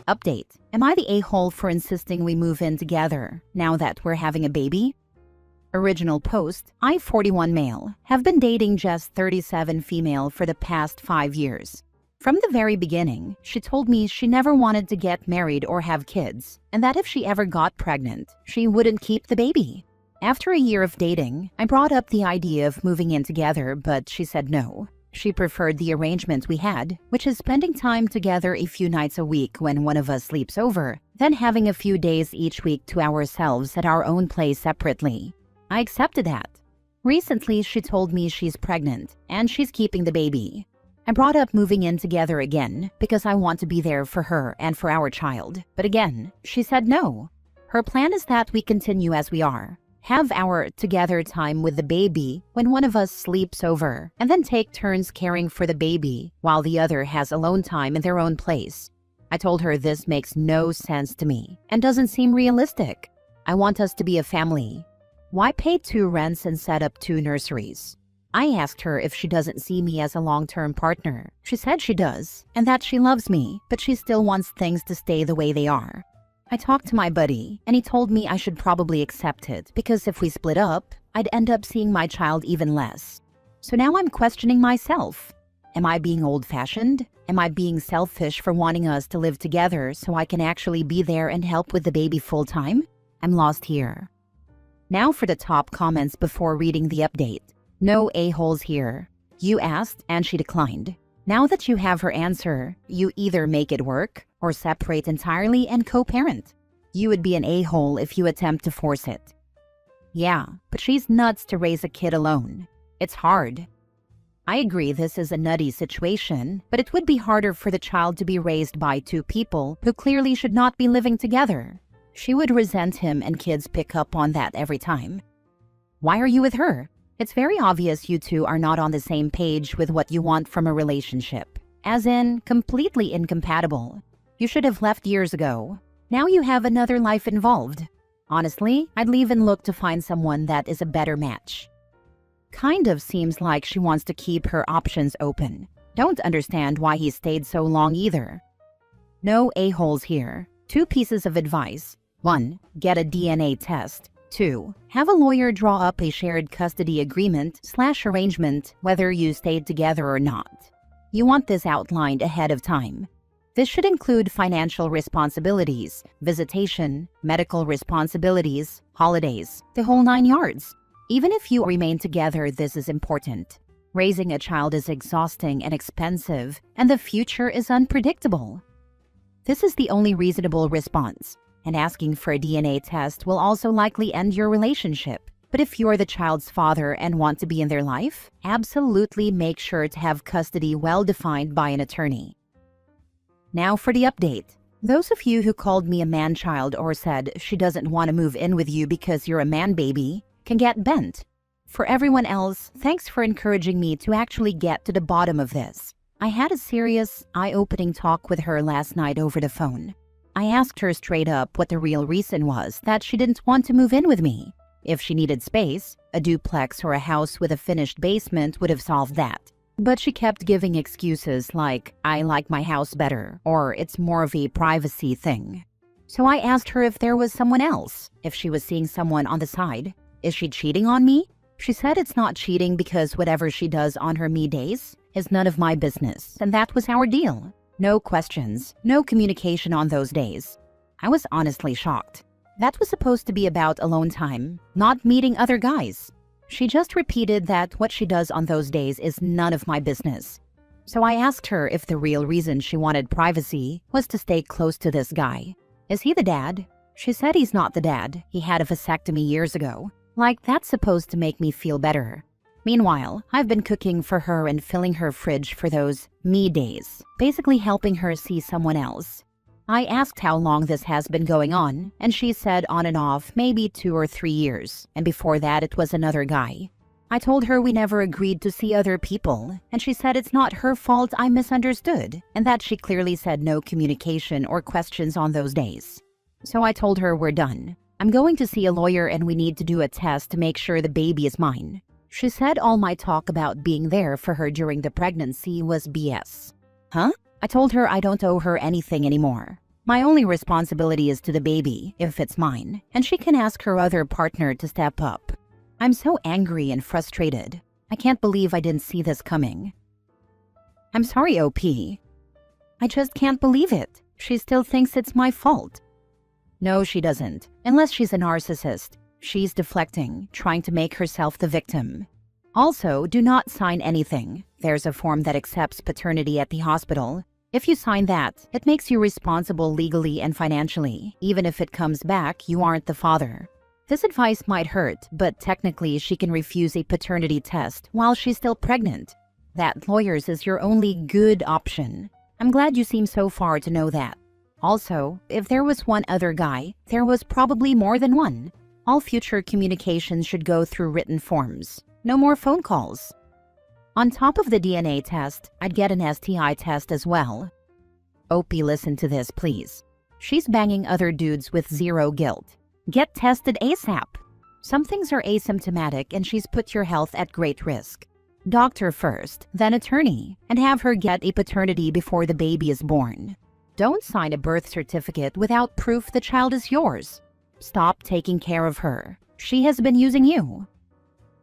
Update. Am I the a-hole for insisting we move in together now that we're having a baby? Original post. I, 41 male, have been dating just 37 female for the past 5 years. From the very beginning, she told me she never wanted to get married or have kids, and that if she ever got pregnant, she wouldn't keep the baby. After a year of dating, I brought up the idea of moving in together, but she said no. She preferred the arrangement we had, which is spending time together a few nights a week when one of us sleeps over, then having a few days each week to ourselves at our own place separately. I accepted that. Recently, she told me she's pregnant, and she's keeping the baby. I brought up moving in together again because I want to be there for her and for our child, but again, she said no. Her plan is that we continue as we are, have our together time with the baby when one of us sleeps over, and then take turns caring for the baby while the other has alone time in their own place. I told her this makes no sense to me and doesn't seem realistic. I want us to be a family. Why pay 2 rents and set up 2 nurseries? I asked her if she doesn't see me as a long-term partner. She said she does, and that she loves me, but she still wants things to stay the way they are. I talked to my buddy, and he told me I should probably accept it, because if we split up, I'd end up seeing my child even less. So now I'm questioning myself. Am I being old-fashioned? Am I being selfish for wanting us to live together so I can actually be there and help with the baby full-time? I'm lost here. Now for the top comments before reading the update. No a-holes here. You asked, and she declined. Now that you have her answer, you either make it work or separate entirely and co-parent. You would be an a-hole if you attempt to force it. Yeah, but she's nuts to raise a kid alone. It's hard. I agree this is a nutty situation, but it would be harder for the child to be raised by 2 people who clearly should not be living together. She would resent him, and kids pick up on that every time. Why are you with her? It's very obvious you two are not on the same page with what you want from a relationship. As in, completely incompatible. You should have left years ago. Now you have another life involved. Honestly, I'd leave and look to find someone that is a better match. Kind of seems like she wants to keep her options open. Don't understand why he stayed so long either. No a-holes here. 2 pieces of advice. 1. Get a DNA test. 2. Have a lawyer draw up a shared custody agreement/arrangement whether you stayed together or not. You want this outlined ahead of time. This should include financial responsibilities, visitation, medical responsibilities, holidays, the whole 9 yards. Even if you remain together, this is important. Raising a child is exhausting and expensive, and the future is unpredictable. This is the only reasonable response, and asking for a DNA test will also likely end your relationship. But if you're the child's father and want to be in their life, absolutely make sure to have custody well defined by an attorney. Now for the update. Those of you who called me a man-child or said she doesn't want to move in with you because you're a man-baby can get bent. For everyone else, thanks for encouraging me to actually get to the bottom of this. I had a serious, eye-opening talk with her last night over the phone. I asked her straight up what the real reason was that she didn't want to move in with me. If she needed space, a duplex or a house with a finished basement would have solved that. But she kept giving excuses like, I like my house better, or it's more of a privacy thing. So I asked her if there was someone else, if she was seeing someone on the side. Is she cheating on me? She said it's not cheating because whatever she does on her me days is none of my business, and that was our deal. No questions, no communication on those days. I was honestly shocked. That was supposed to be about alone time, not meeting other guys. She just repeated that what she does on those days is none of my business. So I asked her if the real reason she wanted privacy was to stay close to this guy. Is he the dad? She said he's not the dad. He had a vasectomy years ago. Like, that's supposed to make me feel better. Meanwhile, I've been cooking for her and filling her fridge for those me days, basically helping her see someone else. I asked how long this has been going on, and she said on and off maybe 2 or 3 years, and before that it was another guy. I told her we never agreed to see other people, and she said it's not her fault I misunderstood, and that she clearly said no communication or questions on those days. So I told her we're done. I'm going to see a lawyer and we need to do a test to make sure the baby is mine. She said all my talk about being there for her during the pregnancy was BS. Huh? I told her I don't owe her anything anymore. My only responsibility is to the baby, if it's mine, and she can ask her other partner to step up. I'm so angry and frustrated. I can't believe I didn't see this coming. I'm sorry, OP. I just can't believe it. She still thinks it's my fault. No, she doesn't, unless she's a narcissist. She's deflecting, trying to make herself the victim. Also, do not sign anything. There's a form that accepts paternity at the hospital. If you sign that, it makes you responsible legally and financially. Even if it comes back, you aren't the father. This advice might hurt, but technically she can refuse a paternity test while she's still pregnant. That lawyers is your only good option. I'm glad you seem so far to know that. Also, if there was one other guy, there was probably more than one. All future communications should go through written forms. No more phone calls. On top of the DNA test, I'd get an STI test as well. Opie, listen to this, please. She's banging other dudes with zero guilt. Get tested ASAP. Some things are asymptomatic and she's put your health at great risk. Doctor first, then attorney, and have her get a paternity before the baby is born. Don't sign a birth certificate without proof the child is yours. Stop taking care of her. She has been using you.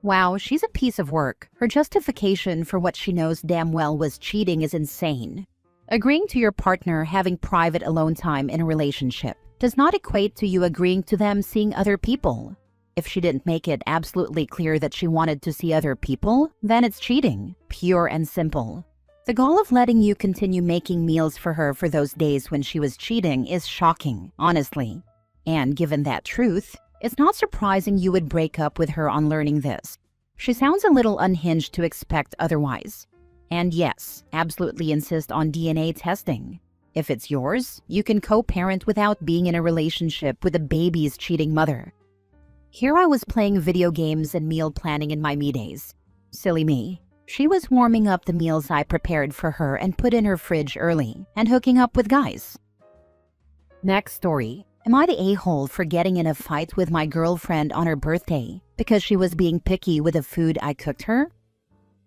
Wow, she's a piece of work. Her justification for what she knows damn well was cheating is insane. Agreeing to your partner having private alone time in a relationship does not equate to you agreeing to them seeing other people. If she didn't make it absolutely clear that she wanted to see other people, then it's cheating, pure and simple. The goal of letting you continue making meals for her for those days when she was cheating is shocking, honestly. And given that truth, it's not surprising you would break up with her on learning this. She sounds a little unhinged to expect otherwise. And yes, absolutely insist on DNA testing. If it's yours, you can co-parent without being in a relationship with the baby's cheating mother. Here I was playing video games and meal planning in my me days. Silly me. She was warming up the meals I prepared for her and put in her fridge early and hooking up with guys. Next story. Am I the a-hole for getting in a fight with my girlfriend on her birthday because she was being picky with the food I cooked her?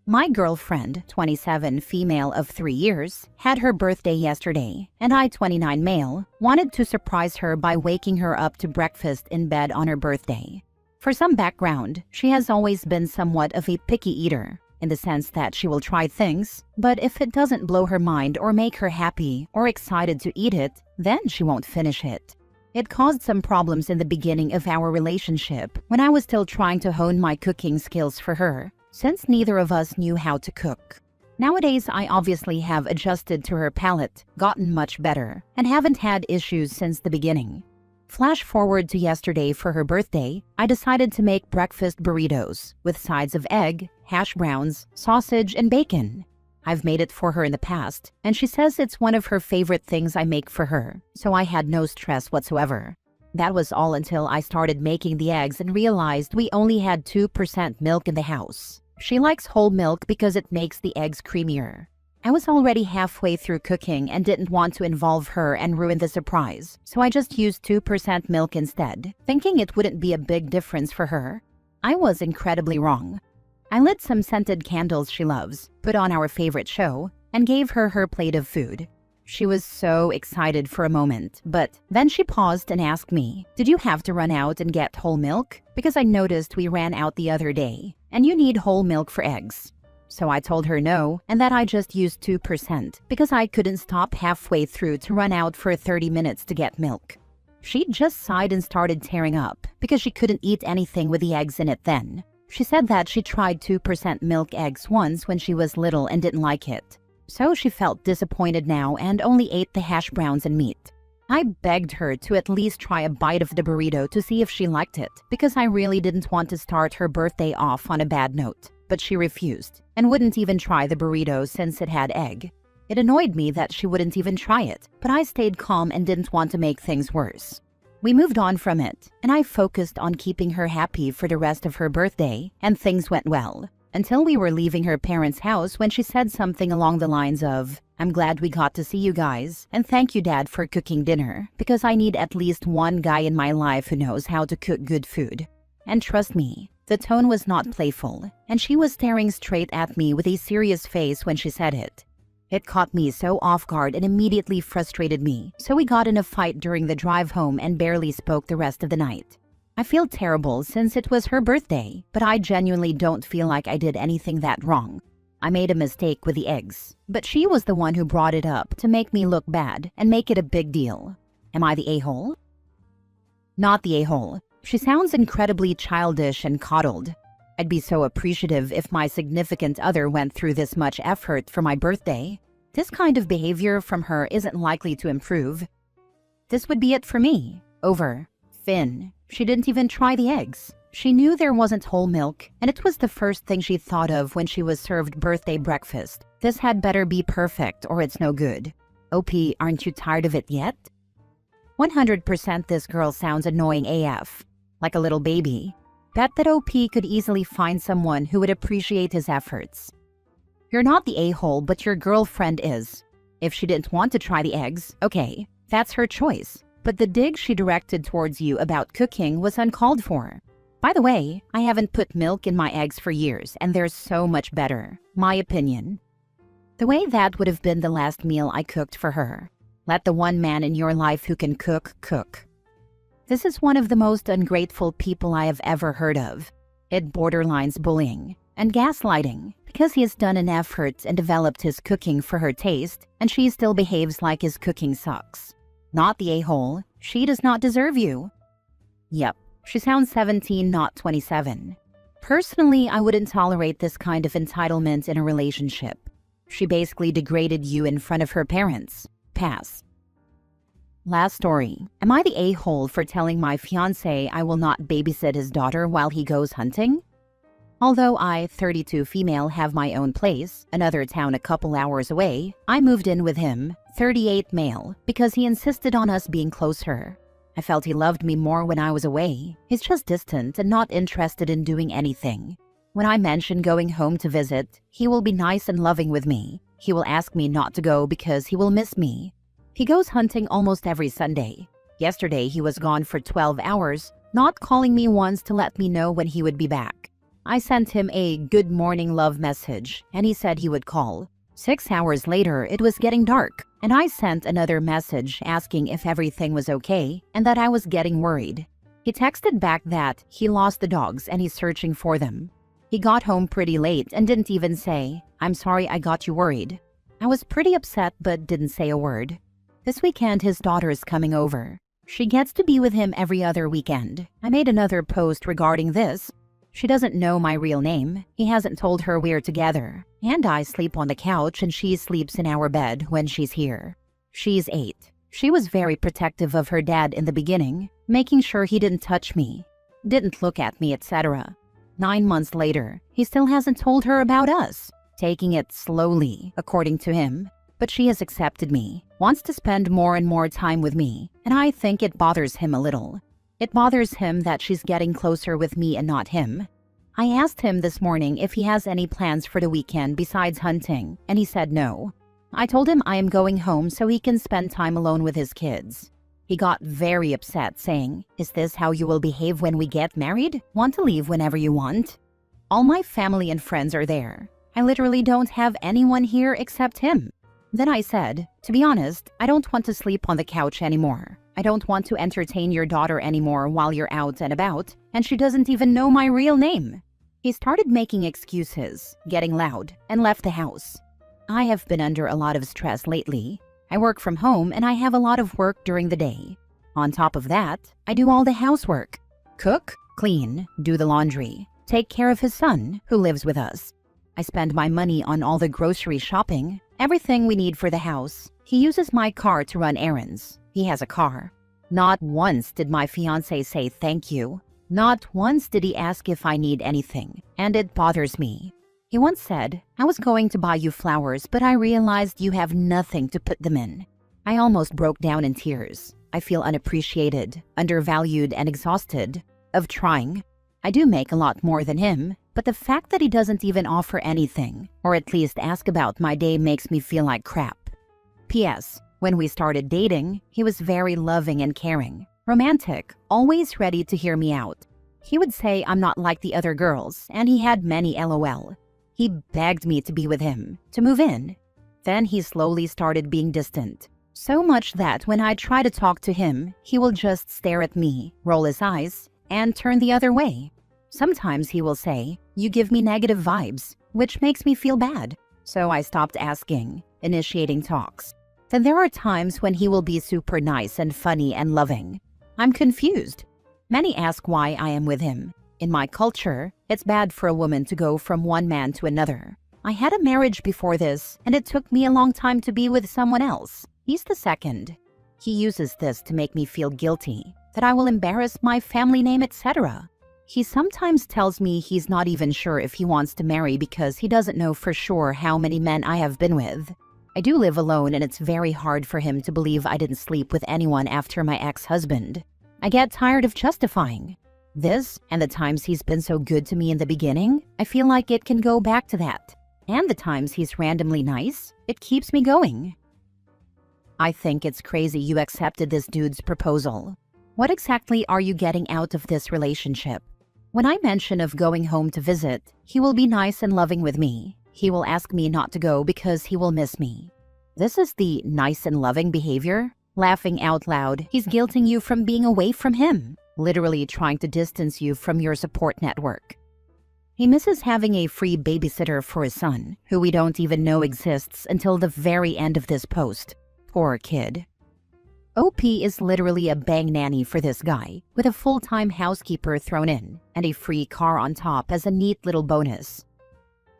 My girlfriend, 27, female of 3 years, had her birthday yesterday, and I, 29, male, wanted to surprise her by waking her up to breakfast in bed on her birthday. For some background, she has always been somewhat of a picky eater, in the sense that she will try things, but if it doesn't blow her mind or make her happy or excited to eat it, then she won't finish it. It caused some problems in the beginning of our relationship when I was still trying to hone my cooking skills for her, since neither of us knew how to cook. Nowadays, I obviously have adjusted to her palate, gotten much better, and haven't had issues since the beginning. Flash forward to yesterday for her birthday, I decided to make breakfast burritos with sides of egg, hash browns, sausage, and bacon. I've made it for her in the past, and she says it's one of her favorite things I make for her, so I had no stress whatsoever. That was all until I started making the eggs and realized we only had 2% milk in the house. She likes whole milk because it makes the eggs creamier. I was already halfway through cooking and didn't want to involve her and ruin the surprise, so I just used 2% milk instead, thinking it wouldn't be a big difference for her. I was incredibly wrong. I lit some scented candles she loves, put on our favorite show, and gave her her plate of food. She was so excited for a moment, but then she paused and asked me, "Did you have to run out and get whole milk? Because I noticed we ran out the other day, and you need whole milk for eggs." So I told her no, and that I just used 2% because I couldn't stop halfway through to run out for 30 minutes to get milk. She just sighed and started tearing up because she couldn't eat anything with the eggs in it then. She said that she tried 2% milk eggs once when she was little and didn't like it. So she felt disappointed now and only ate the hash browns and meat. I begged her to at least try a bite of the burrito to see if she liked it because I really didn't want to start her birthday off on a bad note. But she refused and wouldn't even try the burrito since it had egg. It annoyed me that she wouldn't even try it, but I stayed calm and didn't want to make things worse. We moved on from it, and I focused on keeping her happy for the rest of her birthday, and things went well. Until we were leaving her parents' house when she said something along the lines of, "I'm glad we got to see you guys, and thank you, Dad, for cooking dinner, because I need at least one guy in my life who knows how to cook good food." And trust me, the tone was not playful, and she was staring straight at me with a serious face when she said it. It caught me so off guard and immediately frustrated me, so we got in a fight during the drive home and barely spoke the rest of the night. I feel terrible since it was her birthday, but I genuinely don't feel like I did anything that wrong. I made a mistake with the eggs, but she was the one who brought it up to make me look bad and make it a big deal. Am I the a-hole? Not the a-hole. She sounds incredibly childish and coddled. I'd be so appreciative if my significant other went through this much effort for my birthday. This kind of behavior from her isn't likely to improve. This would be it for me. Over. Finn. She didn't even try the eggs. She knew there wasn't whole milk, and it was the first thing she thought of when she was served birthday breakfast. This had better be perfect or it's no good. OP, aren't you tired of it yet? 100% this girl sounds annoying AF. Like a little baby. Bet that OP could easily find someone who would appreciate his efforts. You're not the a-hole, but your girlfriend is. If she didn't want to try the eggs, okay, that's her choice. But the dig she directed towards you about cooking was uncalled for. By the way, I haven't put milk in my eggs for years, and they're so much better. My opinion. The way that would have been the last meal I cooked for her. Let the one man in your life who can cook, cook. This is one of the most ungrateful people I have ever heard of. It borderlines bullying and gaslighting because he has done an effort and developed his cooking for her taste, and she still behaves like his cooking sucks. Not the a-hole. She does not deserve you. Yep. She sounds 17, not 27. Personally, I wouldn't tolerate this kind of entitlement in a relationship. She basically degraded you in front of her parents. Pass. Last story. Am I the a-hole for telling my fiancé I will not babysit his daughter while he goes hunting? Although I, 32 female, have my own place, another town a couple hours away, I moved in with him, 38 male, because he insisted on us being closer. I felt he loved me more when I was away. He's just distant and not interested in doing anything. When I mention going home to visit, he will be nice and loving with me. He will ask me not to go because he will miss me. He goes hunting almost every Sunday. Yesterday he was gone for 12 hours, not calling me once to let me know when he would be back. I sent him a good morning love message, and he said he would call. 6 hours later, it was getting dark, and I sent another message asking if everything was okay and that I was getting worried. He texted back that he lost the dogs and he's searching for them. He got home pretty late and didn't even say, "I'm sorry I got you worried." I was pretty upset but didn't say a word. This weekend his daughter is coming over. She gets to be with him every other weekend. I made another post regarding this. She doesn't know my real name. He hasn't told her we're together. And I sleep on the couch and she sleeps in our bed when she's here. She's 8. She was very protective of her dad in the beginning, making sure he didn't touch me, didn't look at me, etc. 9 months later, he still hasn't told her about us. Taking it slowly, according to him. But she has accepted me, wants to spend more and more time with me, and I think it bothers him a little. It bothers him that she's getting closer with me and not him. I asked him this morning if he has any plans for the weekend besides hunting, and he said no. I told him I am going home so he can spend time alone with his kids. He got very upset, saying, "Is this how you will behave when we get married? Want to leave whenever you want?" All my family and friends are there. I literally don't have anyone here except him. Then I said, "To be honest, I don't want to sleep on the couch anymore. I don't want to entertain your daughter anymore while you're out and about, and she doesn't even know my real name." He started making excuses, getting loud, and left the house. I have been under a lot of stress lately. I work from home and I have a lot of work during the day. On top of that, I do all the housework. Cook, clean, do the laundry, take care of his son, who lives with us. I spend my money on all the grocery shopping, everything we need for the house. He uses my car to run errands. He has a car. Not once did my fiancé say thank you. Not once did he ask if I need anything, and it bothers me. He once said, "I was going to buy you flowers, but I realized you have nothing to put them in." I almost broke down in tears. I feel unappreciated, undervalued, and exhausted of trying. I do make a lot more than him, but the fact that he doesn't even offer anything, or at least ask about my day, makes me feel like crap. P.S. When we started dating, he was very loving and caring, romantic, always ready to hear me out. He would say I'm not like the other girls, and he had many LOL. He begged me to be with him, to move in. Then he slowly started being distant. So much that when I try to talk to him, he will just stare at me, roll his eyes, and turn the other way. Sometimes he will say, "You give me negative vibes," which makes me feel bad. So I stopped asking, initiating talks. Then there are times when he will be super nice and funny and loving. I'm confused. Many ask why I am with him. In my culture, it's bad for a woman to go from one man to another. I had a marriage before this, and it took me a long time to be with someone else. He's the second. He uses this to make me feel guilty, that I will embarrass my family name, etc. He sometimes tells me he's not even sure if he wants to marry because he doesn't know for sure how many men I have been with. I do live alone, and it's very hard for him to believe I didn't sleep with anyone after my ex-husband. I get tired of justifying this, and the times he's been so good to me in the beginning, I feel like it can go back to that. And the times he's randomly nice, it keeps me going. I think it's crazy you accepted this dude's proposal. What exactly are you getting out of this relationship? When I mention of going home to visit, he will be nice and loving with me. He will ask me not to go because he will miss me. This is the nice and loving behavior? Laughing out loud, he's guilting you from being away from him, literally trying to distance you from your support network. He misses having a free babysitter for his son, who we don't even know exists until the very end of this post. Poor kid. OP is literally a bang nanny for this guy, with a full-time housekeeper thrown in, and a free car on top as a neat little bonus.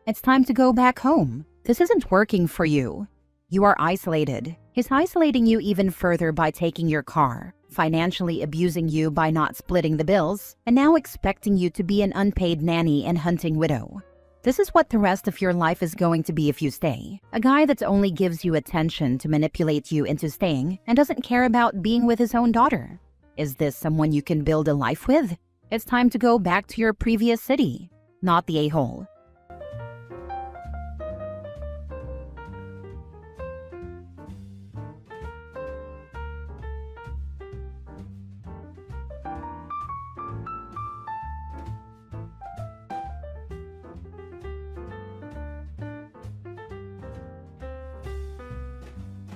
It's time to go back home. This isn't working for you. You are isolated. He's isolating you even further by taking your car, financially abusing you by not splitting the bills, and now expecting you to be an unpaid nanny and hunting widow. This is what the rest of your life is going to be if you stay. A guy that only gives you attention to manipulate you into staying and doesn't care about being with his own daughter. Is this someone you can build a life with? It's time to go back to your previous city, not the a-hole.